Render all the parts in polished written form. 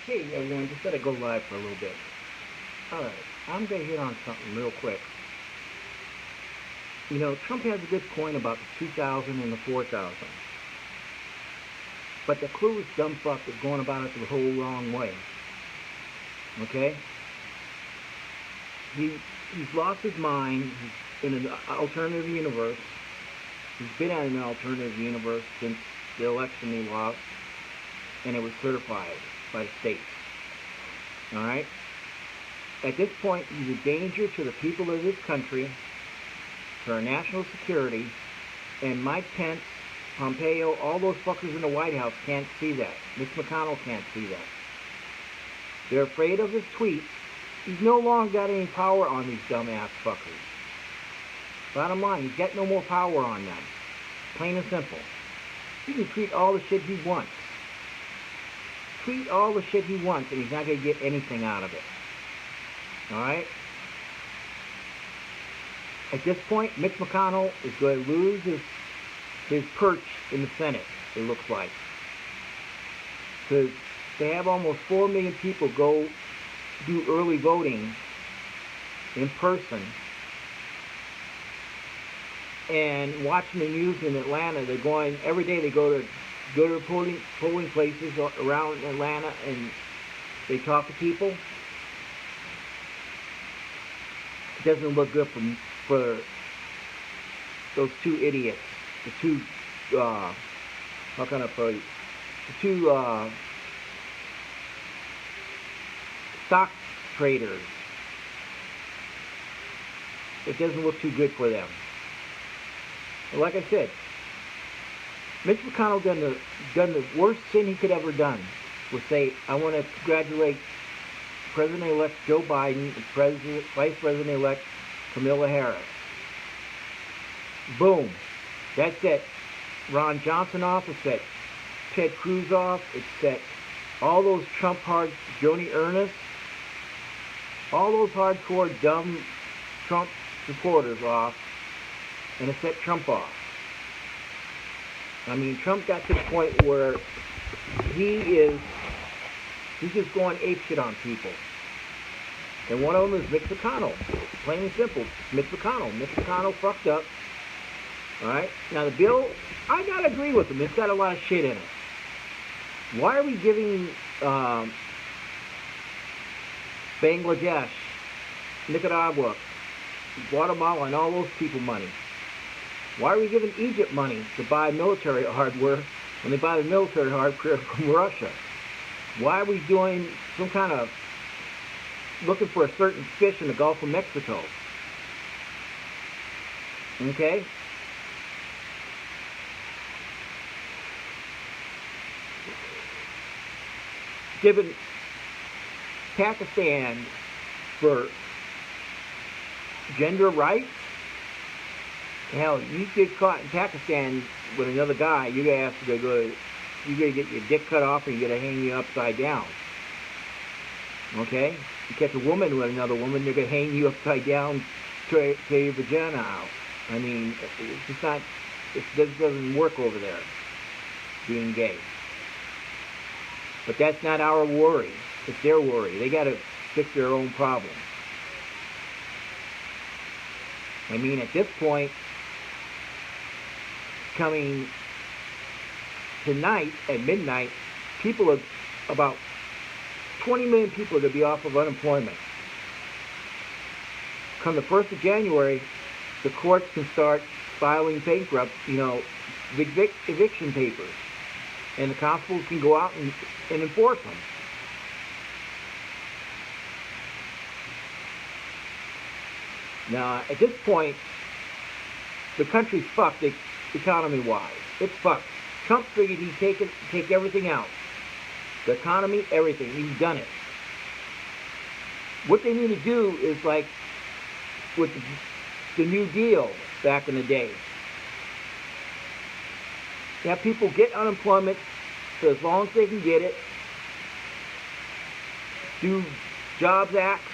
Hey everyone, just gotta go live for a little bit. Alright, I'm gonna hit on something real quick. You know, Trump has a good point about the 2000 and the 4000. But the Cruz dumb fuck is going about it the whole wrong way. Okay? He's lost his mind. He's in an alternative universe. He's been in an alternative universe since the election he lost, and it was certified by the states. Alright? At this point, he's a danger to the people of this country, to our national security, and Mike Pence, Pompeo, all those fuckers in the White House can't see that. Mitch McConnell can't see that. They're afraid of his tweets. He's no longer got any power on these dumbass fuckers. Bottom line, he's got no more power on them. Plain and simple. He can tweet all the shit he wants. Tweet all the shit he wants, and he's not going to get anything out of it. Alright? At this point, Mitch McConnell is going to lose his perch in the Senate, it looks like. Because they have almost 4 million people go do early voting in person. And watching the news in Atlanta, they're going, every day they go to polling places around Atlanta, and they talk to people. It doesn't look good for those two idiots, the two, how can I put it, the two stock traders. It doesn't look too good for them. But like I said, Mitch McConnell done the worst sin he could ever done was say, I want to congratulate President-elect Joe Biden and Vice President-elect Kamala Harris. Boom. That's it. Ron Johnson off. It set Ted Cruz off. It set all those Trump Joni Ernst, all those hardcore dumb Trump supporters off, and it set Trump off. I mean, Trump got to the point where he's just going apeshit on people. And one of them is Mitch McConnell. Plain and simple. Mitch McConnell. Mitch McConnell fucked up. Alright? Now the bill, I gotta agree with him. It's got a lot of shit in it. Why are we giving Bangladesh, Nicaragua, Guatemala, and all those people money? Why are we giving Egypt money to buy military hardware when they buy the military hardware from Russia? Why are we doing some kind of looking for a certain fish in the Gulf of Mexico? Okay? Giving Pakistan for gender rights? Hell, you get caught in Pakistan with another guy, you're gonna have to go. You're gonna get your dick cut off, and you're gonna hang you upside down. Okay? You catch a woman with another woman, they're gonna hang you upside down, to your vagina out. I mean, it's just not. This doesn't work over there. Being gay. But that's not our worry. It's their worry. They gotta fix their own problem. I mean, at this point, coming tonight at midnight, about 20 million people are going to be off of unemployment. Come the 1st of January, the courts can start filing bankrupt, eviction papers. And the constables can go out and enforce them. Now, at this point, the country's fucked economy-wise. It's fucked. Trump figured he'd take everything out. The economy, everything. He's done it. What they need to do is like with the New Deal back in the day. Have people get unemployment for as long as they can get it. Do Jobs Acts,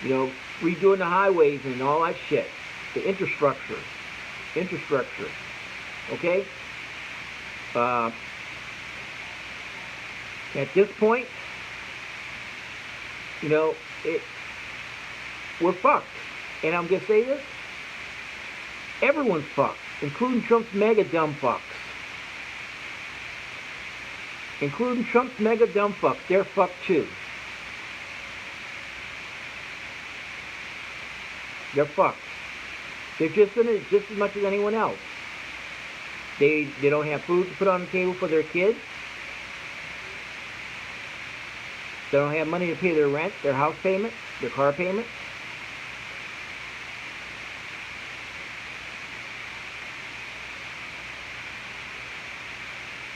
redoing the highways and all that shit. The infrastructure. Okay? At this point, You know, we're fucked. And I'm going to say this, everyone's fucked, including Trump's mega dumb fucks. Including Trump's mega dumb fucks. They're fucked too. They're fucked. They're just in it just as much as anyone else. They don't have food to put on the table for their kids. They don't have money to pay their rent, their house payment, their car payment.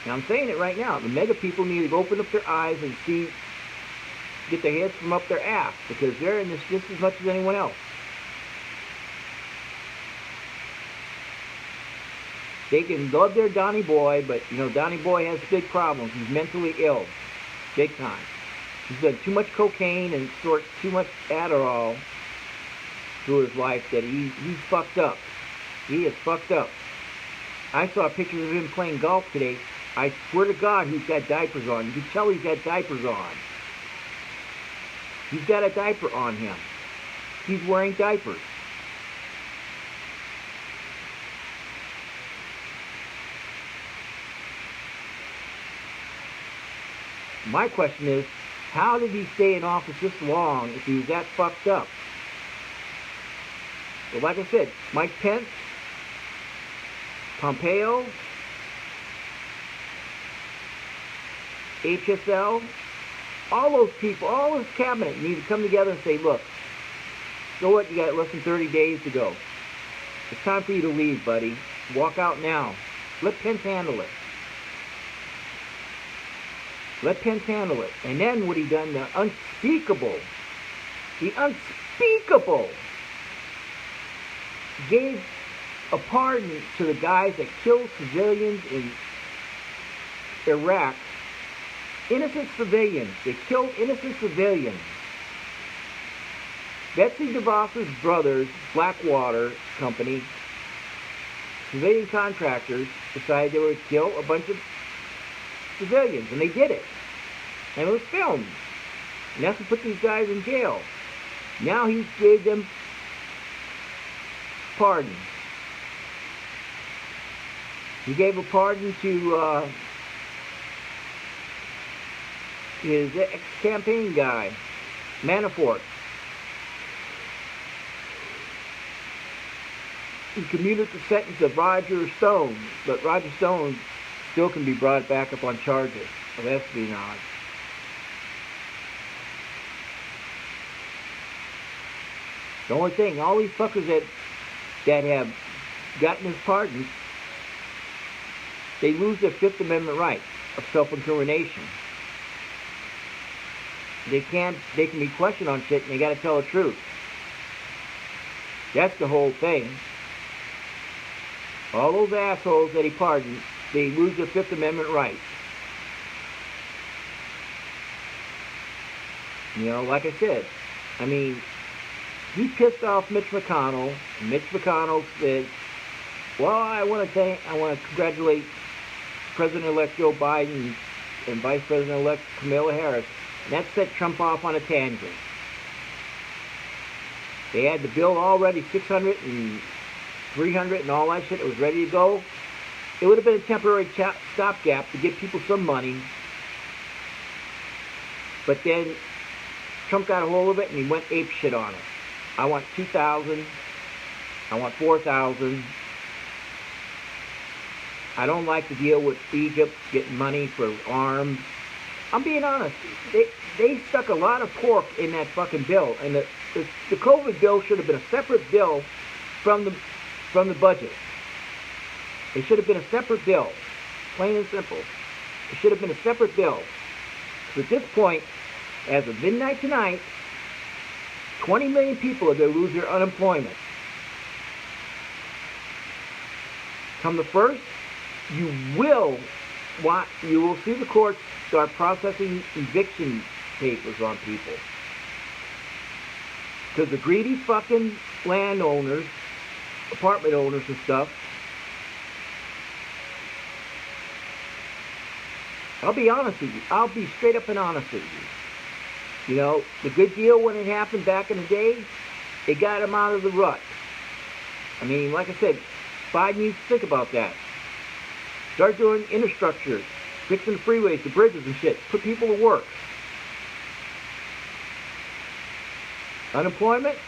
And I'm saying it right now. The mega people need to open up their eyes and see, get their heads from up their ass, because they're in this just as much as anyone else. They can love their Donnie Boy, but, you know, Donnie Boy has big problems. He's mentally ill. Big time. He's done too much cocaine and snorts too much Adderall through his life that he's fucked up. He is fucked up. I saw pictures of him playing golf today. I swear to God, he's got diapers on. You can tell he's got diapers on. He's got a diaper on him. He's wearing diapers. My question is, how did he stay in office this long if he was that fucked up? Well, like I said, Mike Pence, Pompeo, HSL, all those people, all his cabinet need to come together and say, look, so what, you got less than 30 days to go. It's time for you to leave, buddy. Walk out now. Let Pence handle it. Let Pence handle it. And then what he done, the unspeakable, gave a pardon to the guys that killed civilians in Iraq. Innocent civilians. They killed innocent civilians. Betsy DeVos's brothers, Blackwater Company, civilian contractors, decided they would kill a bunch of civilians, and they did it. And it was filmed. And that's what put these guys in jail. Now he gave them pardon. He gave a pardon to his ex-campaign guy, Manafort. He commuted the sentence of Roger Stone, but Roger Stone still can be brought back up on charges of espionage. The only thing, all these fuckers that have gotten his pardon, they lose their Fifth Amendment right of self-incrimination. They can be questioned on shit and they gotta tell the truth. That's the whole thing. All those assholes that he pardoned, they lose their Fifth Amendment rights. You know, like I said, I mean, he pissed off Mitch McConnell, and Mitch McConnell said, well, I want to congratulate President-elect Joe Biden and Vice President-elect Kamala Harris. And that set Trump off on a tangent. They had the bill already, 600 and 300 and all that shit. It was ready to go. It would have been a temporary stopgap to give people some money. But then Trump got a hold of it and he went ape shit on it. I want 2,000. I want 4,000. I don't like to deal with Egypt getting money for arms. I'm being honest. They stuck a lot of pork in that fucking bill, and the COVID bill should have been a separate bill from the budget. It should have been a separate bill, plain and simple. It should have been a separate bill. So at this point, as of midnight tonight, 20 million people are going to lose their unemployment. Come the 1st, you will see the courts start processing eviction papers on people. Because the greedy fucking landowners, apartment owners and stuff, I'll be honest with you. I'll be straight up and honest with you. You know, the good deal when it happened back in the day, it got them out of the rut. I mean, like I said, Biden needs to think about that. Start doing infrastructure, fixing the freeways, the bridges and shit. Put people to work. Unemployment,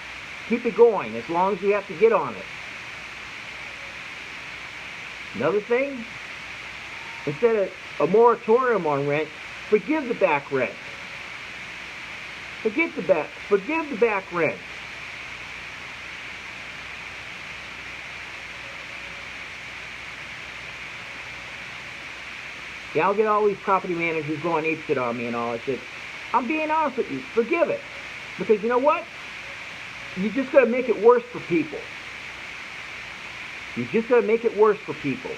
keep it going as long as you have to get on it. Another thing, instead of a moratorium on rent, forgive the back rent. Forgive the back rent. Yeah, I'll get all these property managers going apeshit on me and all that shit. I'm being honest with you. Forgive it. Because you know what? You're just going to make it worse for people. You're just going to make it worse for people.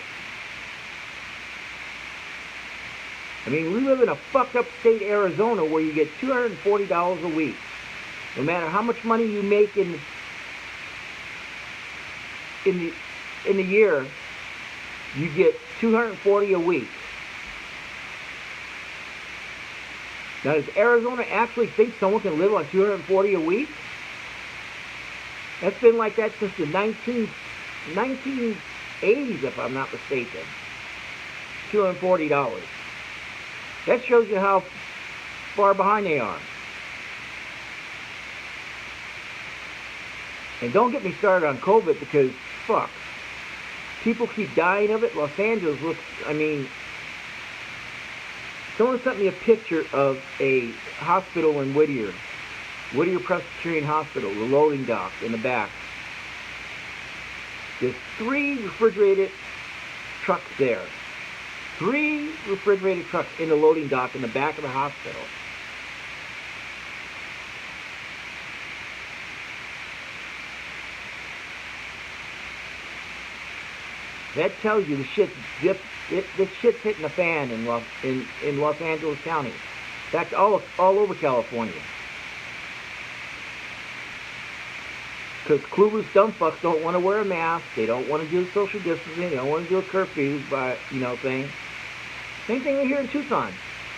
I mean, we live in a fucked up state, Arizona, where you get $240 a week. No matter how much money you make in the year, you get $240 a week. Now, does Arizona actually think someone can live on $240 a week? That's been like that since the 1980s, if I'm not mistaken. $240. That shows you how far behind they are. And don't get me started on COVID because, fuck, people keep dying of it. Los Angeles looks, I mean, someone sent me a picture of a hospital in Whittier Presbyterian Hospital, the loading dock in the back. There's 3 refrigerated trucks there. 3 refrigerated trucks in the loading dock in the back of the hospital. That tells you the shit's hitting the fan in Los Angeles County. In fact, all over California. Because clueless dumb fucks don't want to wear a mask. They don't want to do social distancing. They don't want to do a curfew, thing. Same thing here in Tucson.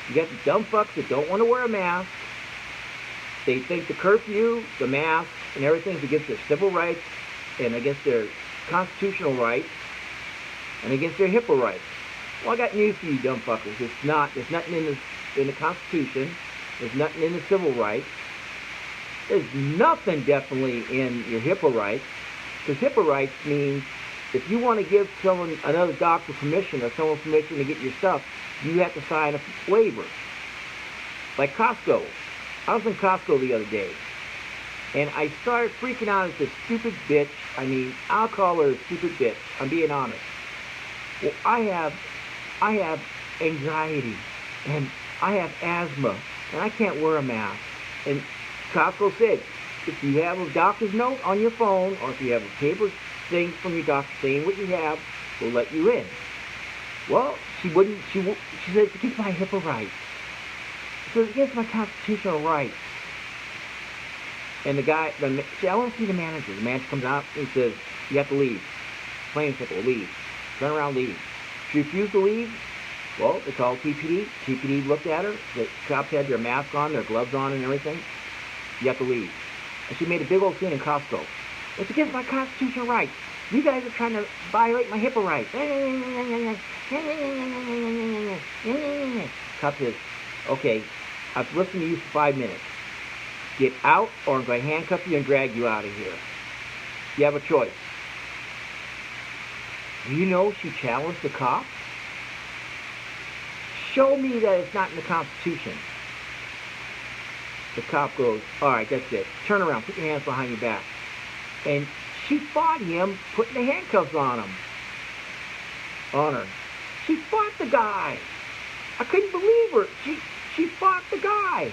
You got the dumb fucks that don't want to wear a mask. They think the curfew, the mask, and everything's against their civil rights and against their constitutional rights and against their HIPAA rights. Well, I got news for you dumb fuckers. It's not. There's nothing in the Constitution. There's nothing in the civil rights. There's nothing definitely in your HIPAA rights. Because HIPAA rights means if you want to give someone, another doctor permission or someone permission to get your stuff, you have to sign a waiver. Like Costco. I was in Costco the other day. And I started freaking out at this stupid bitch. I mean, I'll call her a stupid bitch. I'm being honest. Well, I have anxiety. And I have asthma. And I can't wear a mask. And Costco said, if you have a doctor's note on your phone, or if you have a paper thing from your doctor saying what you have, we'll let you in. Well, she said, it's against my HIPAA rights. She said, it's against my constitutional rights. And I want to see the manager. The manager comes out and says, you have to leave. Plain and simple, leave. Turn around, leave. She refused to leave. Well, they called TPD. TPD looked at her. The cops had their mask on, their gloves on and everything. You have to leave. And she made a big old scene in Costco. It's against my constitutional rights. You guys are trying to violate my HIPAA rights. Cop says, okay, I've listened to you for 5 minutes. Get out or I'm going to handcuff you and drag you out of here. You have a choice. Do you know she challenged the cop? Show me that it's not in the Constitution. The cop goes, all right, that's it. Turn around, put your hands behind your back. And she fought him, putting the handcuffs on him. On her. She fought the guy. I couldn't believe her. She fought the guy.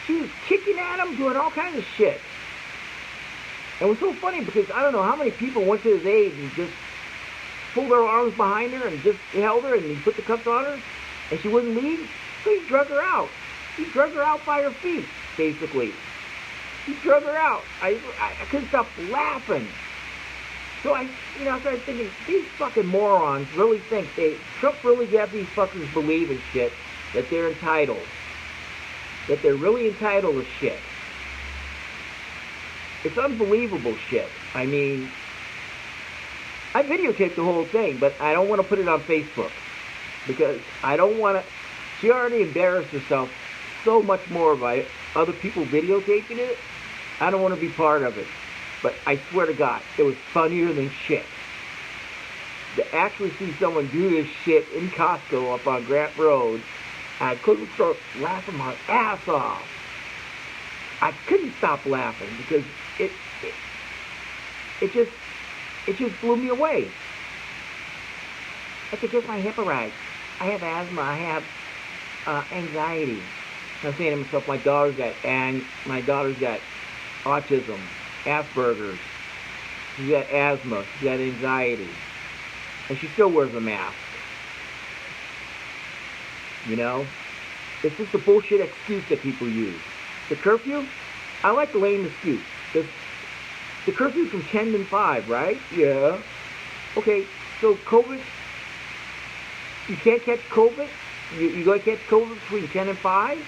She was kicking at him, doing all kinds of shit. It was so funny because I don't know how many people went to his aid and just pulled their arms behind her and just held her and he put the cuffs on her and she wouldn't leave. So he drug her out. He drug her out by her feet, basically. He drug her out. I couldn't stop laughing. So I started thinking, these fucking morons really think Trump really got these fuckers believing shit that they're entitled. that they're really entitled to shit. It's unbelievable shit. I mean, I videotaped the whole thing, but I don't want to put it on Facebook because I don't want to. She already embarrassed herself so much more by other people videotaping it. I don't want to be part of it. But I swear to God, it was funnier than shit. To actually see someone do this shit in Costco up on Grant Road, I couldn't stop laughing my ass off. I couldn't stop laughing because it just blew me away. I could get my hip right. I have asthma. I have anxiety. I'm saying to myself, my daughter's got autism, Asperger's. She's got asthma. She's got anxiety, and she still wears a mask. You know, it's just a bullshit excuse that people use. The curfew, I like the lame excuse. The curfew's from 10 to 5, right? Yeah. Okay, so COVID, you can't catch COVID? You gonna catch COVID between 10 and 5?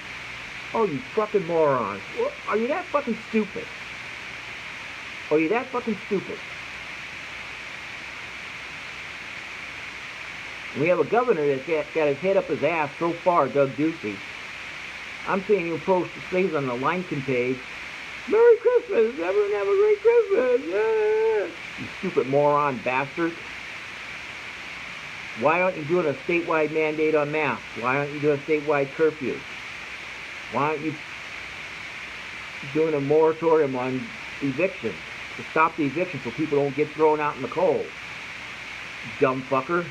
Oh, you fucking morons. Are you that fucking stupid? Are you that fucking stupid? We have a governor that's got his head up his ass so far, Doug Ducey. I'm seeing him post things on the Lincoln page. Merry Christmas! Everyone have a great Christmas! Yeah! You stupid moron bastard. Why aren't you doing a statewide mandate on masks? Why aren't you doing a statewide curfew? Why aren't you doing a moratorium on evictions to stop the eviction so people don't get thrown out in the cold? Dumb fucker.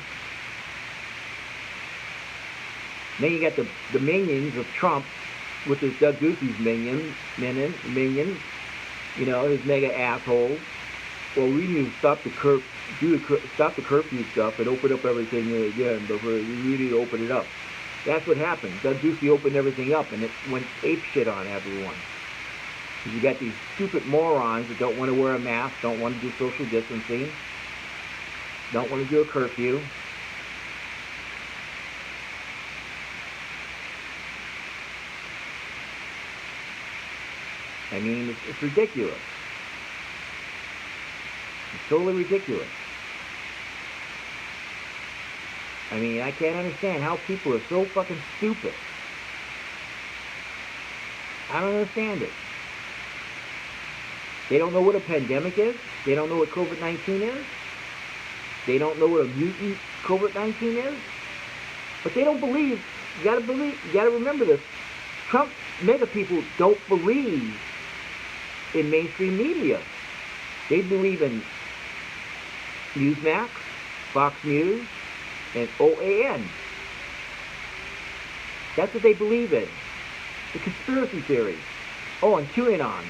Then you got the minions of Trump, which is Doug Ducey's minions, you know, his mega assholes. Well, we need to stop the curfew stuff and open up everything again before we really open it up. That's what happened. Doug Ducey opened everything up and it went ape shit on everyone. You got these stupid morons that don't want to wear a mask, don't want to do social distancing, don't want to do a curfew. I mean, it's ridiculous. It's totally ridiculous. I mean, I can't understand how people are so fucking stupid. I don't understand it. They don't know what a pandemic is. They don't know what COVID-19 is. They don't know what a mutant COVID-19 is. But they don't believe. You gotta remember this. Trump mega people don't believe in mainstream media. They believe in Newsmax, Fox News, and OAN. That's what they believe in. The conspiracy theories. Oh, and QAnon.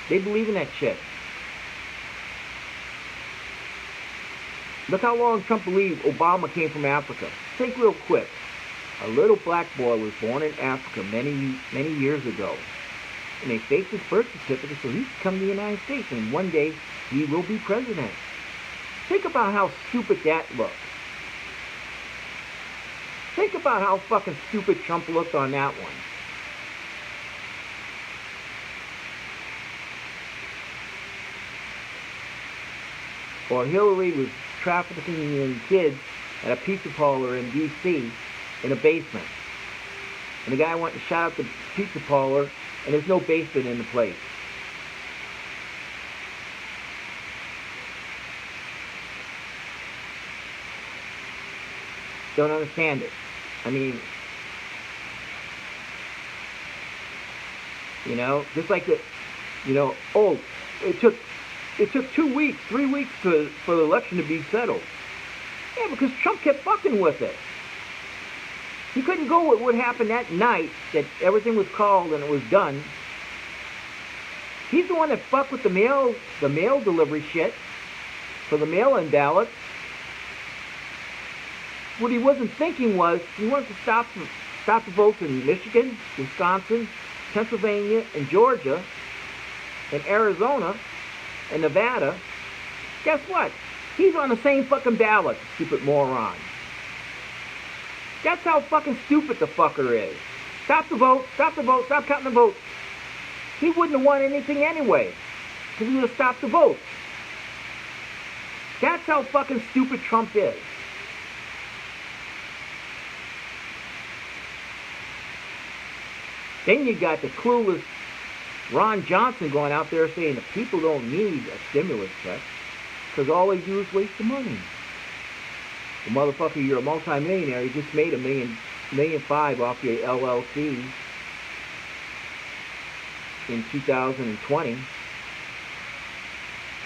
They believe in that shit. Look how long Trump believed Obama came from Africa. Think real quick. A little black boy was born in Africa many years ago. And they faked his birth certificate so he could come to the United States and one day he will be president. Think about how stupid that looked. Think about how fucking stupid Trump looked on that one. Or Hillary was trafficking in kids at a pizza parlor in D.C. in a basement. And the guy went and shot up the pizza parlor and there's no basement in the place. Don't understand it. I mean, you know, just like the, you know, oh, it took 2 weeks, 3 weeks for the election to be settled. Yeah, because Trump kept fucking with it. He couldn't go with what happened that night, that everything was called and it was done. He's the one that fucked with the mail delivery shit for the mail-in ballots. What he wasn't thinking was he wanted to stop the votes in Michigan, Wisconsin, Pennsylvania, and Georgia, and Arizona, and Nevada. Guess what? He's on the same fucking ballot, stupid moron. That's how fucking stupid the fucker is. Stop the vote, stop the vote, stop counting the votes. He wouldn't have won anything anyway, because he would have stopped the vote. That's how fucking stupid Trump is. Then you got the clueless Ron Johnson going out there saying the people don't need a stimulus check because all they do is waste the money. Well, motherfucker, you're a multimillionaire. You just made $1.5 million off your LLC in 2020.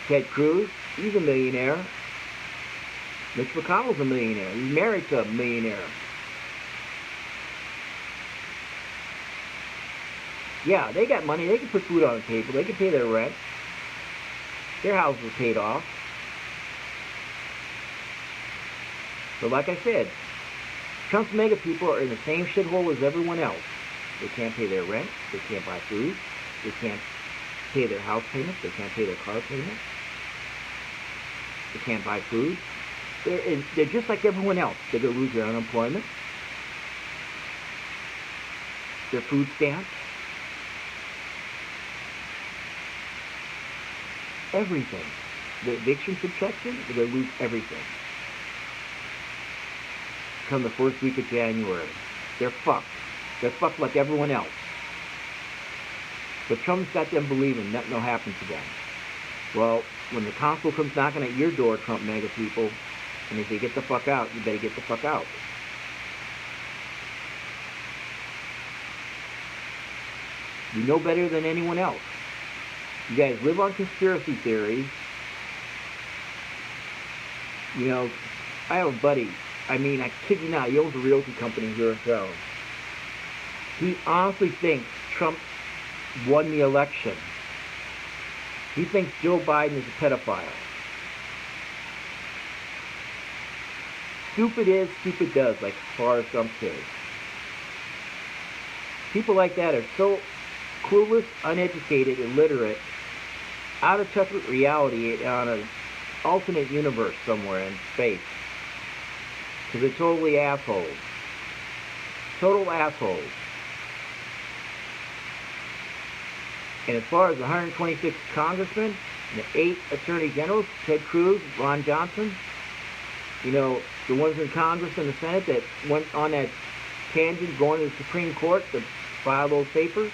Ted Cruz, he's a millionaire. Mitch McConnell's a millionaire. He's married to a millionaire. Yeah, they got money. They can put food on the table. They can pay their rent. Their houses are paid off. But like I said, Trump's mega people are in the same shithole as everyone else. They can't pay their rent. They can't buy food. They can't pay their house payments. They can't pay their car payments. They can't buy food. They're just like everyone else. They're going to lose their unemployment, their food stamps, everything. The eviction protection, they're going to lose everything. Come the first week of January. They're fucked. They're fucked like everyone else. But Trump's got them believing nothing will happen to them. Well, when the consul comes knocking at your door, Trump mega people, and they say, get the fuck out, you better get the fuck out. You know better than anyone else. You guys live on conspiracy theories. You know, I have a buddy, I kid you not, he owns a realty company here in town. He honestly thinks Trump won the election. He thinks Joe Biden is a pedophile. Stupid is, stupid does, like Forrest Gump says. People like that are so clueless, uneducated, illiterate, out of touch with reality on an alternate universe somewhere in space. Because they're totally assholes. Total assholes. And as far as the 126 congressmen and the 8 attorney generals, Ted Cruz, Ron Johnson, you know, the ones in Congress and the Senate that went on that tangent going to the Supreme Court to file those papers,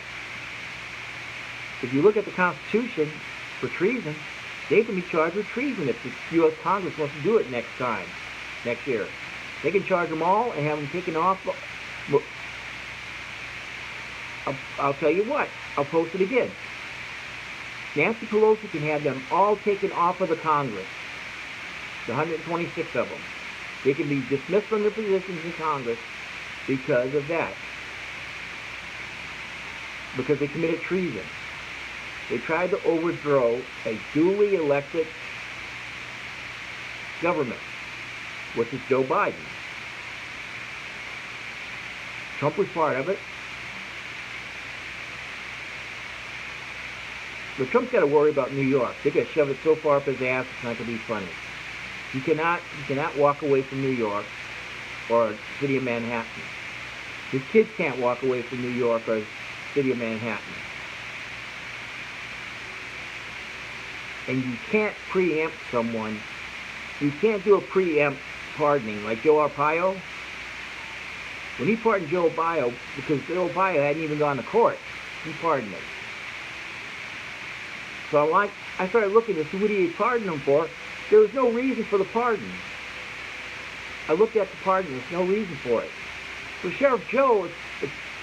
if you look at the Constitution for treason, they can be charged with treason if the U.S. Congress wants to do it next year. They can charge them all and have them taken off. I'll tell you what, I'll post it again. Nancy Pelosi can have them all taken off of the Congress, the 126 of them. They can be dismissed from their positions in Congress because of that. Because they committed treason. They tried to overthrow a duly elected government, which is Joe Biden. Trump was part of it. But Trump's got to worry about New York. They got to shove it so far up his ass it's not going to be funny. You cannot walk away from New York or the city of Manhattan. His kids can't walk away from New York or the city of Manhattan. And you can't preempt someone. You can't do a preempt pardoning like Joe Arpaio. When he pardoned Joe Arpaio, because Joe Arpaio hadn't even gone to court, he pardoned him. So I started looking to see what he had pardoned him for. There was no reason for the pardon. I looked at the pardon. There's no reason for it. For Sheriff Joe,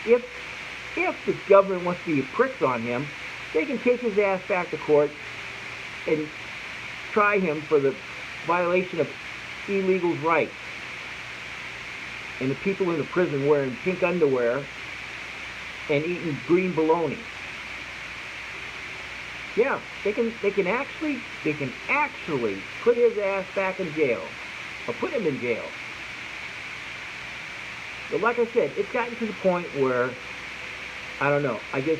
if the government wants to be pricks on him, they can take his ass back to court and try him for the violation of illegals' rights. And the people in the prison wearing pink underwear and eating green bologna. Yeah, they can actually put his ass back in jail, or put him in jail. But like I said, it's gotten to the point where, I don't know, I guess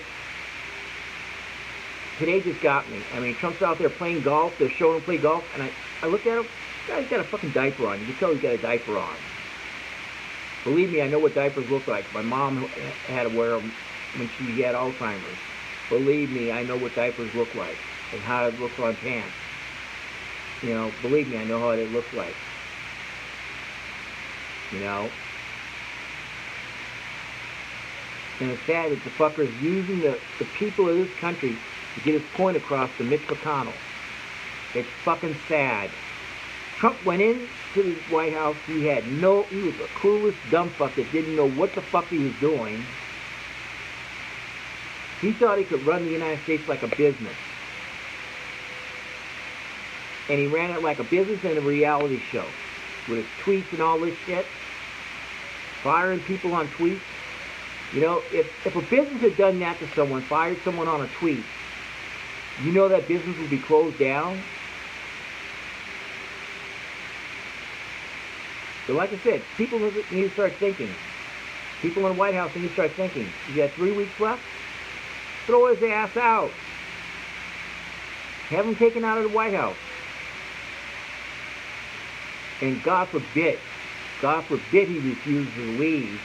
today just got me. I mean, Trump's out there playing golf, they're showing him play golf, and I looked at him, this guy's got a fucking diaper on. You can tell he's got a diaper on. Believe me, I know what diapers look like. My mom had to wear them when she had Alzheimer's. Believe me, I know what diapers look like and how it looks on pants. You know, believe me, I know how it looks like. You know? And it's sad that the fucker's using the people of this country to get his point across to Mitch McConnell. It's fucking sad. Trump went into the White House. He was the clueless dumb fuck that didn't know what the fuck he was doing. He thought he could run the United States like a business. And he ran it like a business and a reality show. With his tweets and all this shit. Firing people on tweets. You know, if a business had done that to someone, fired someone on a tweet, you know that business would be closed down? So like I said, people need to start thinking. People in the White House need to start thinking. You got 3 weeks left? Throw his ass out. Have him taken out of the White House. And God forbid he refuses to leave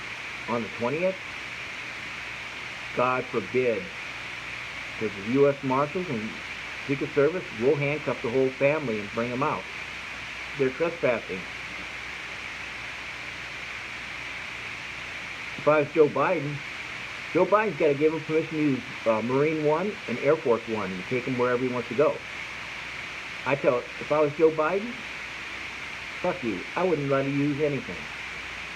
on the 20th. God forbid. Because the U.S. Marshals and Secret Service will handcuff the whole family and bring them out. They're trespassing. If I was Joe Biden's got to give him permission to use Marine One and Air Force One to take him wherever he wants to go. If I was Joe Biden, fuck you. I wouldn't let him use anything.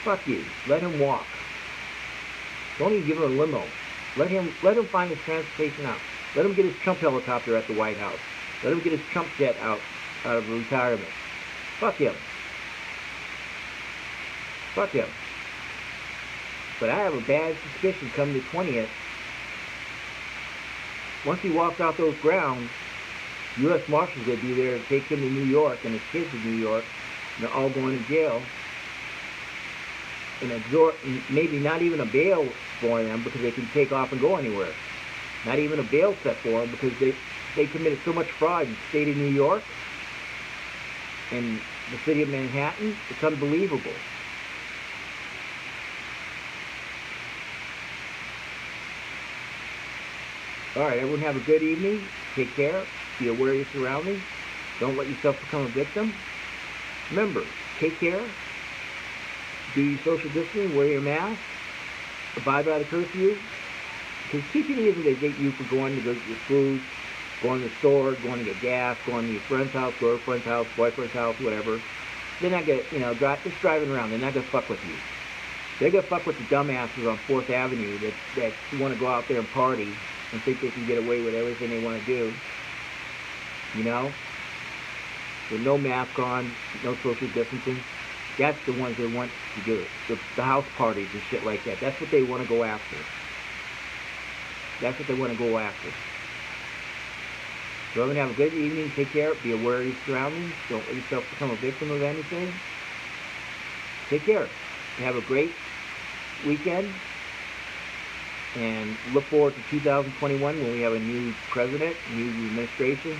Fuck you. Let him walk. Don't even give him a limo. Let him find his transportation out. Let him get his Trump helicopter at the White House. Let him get his Trump jet out of retirement. Fuck him. Fuck him. But I have a bad suspicion come the 20th, once he walks out those grounds, U.S. Marshals will be there to take him to New York and his kids to New York, and they're all going to jail. And maybe not even a bail for them because they can take off and go anywhere. Not even a bail set for them because they committed so much fraud in the state of New York and the city of Manhattan. It's unbelievable. All right, everyone have a good evening. Take care. Be aware of your surroundings. Don't let yourself become a victim. Remember, take care. Do your social distancing. Wear your mask. Abide by the curfew. Because TPD isn't going to get you for going to go get your food, going to the store, going to get gas, going to your friend's house, girlfriend's house, boyfriend's house, whatever. They're not going to, just driving around. They're not going to fuck with you. They're going to fuck with the dumbasses on 4th Avenue that want to go out there and party and think they can get away with everything they want to do. You know? With no mask on, no social distancing. That's the ones they want to do it. The house parties and shit like that. That's what they want to go after. That's what they want to go after. So everyone have a good evening. Take care. Be aware of your surroundings. Don't let yourself become a victim of anything. Take care. Have a great weekend. And look forward to 2021 when we have a new president, new administration,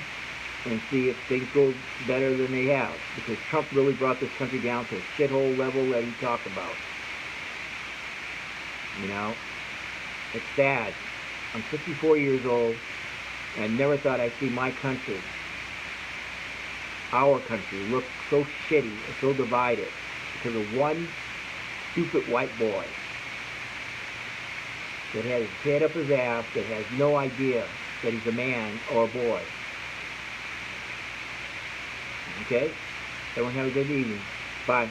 and see if things go better than they have. Because Trump really brought this country down to a shithole level that he talked about. You know? It's sad. I'm 54 years old, and I never thought I'd see my country, our country, look so shitty and so divided because of one stupid white boy that has his head up his ass, that has no idea that he's a man or a boy. Okay? Everyone have a good evening. Bye.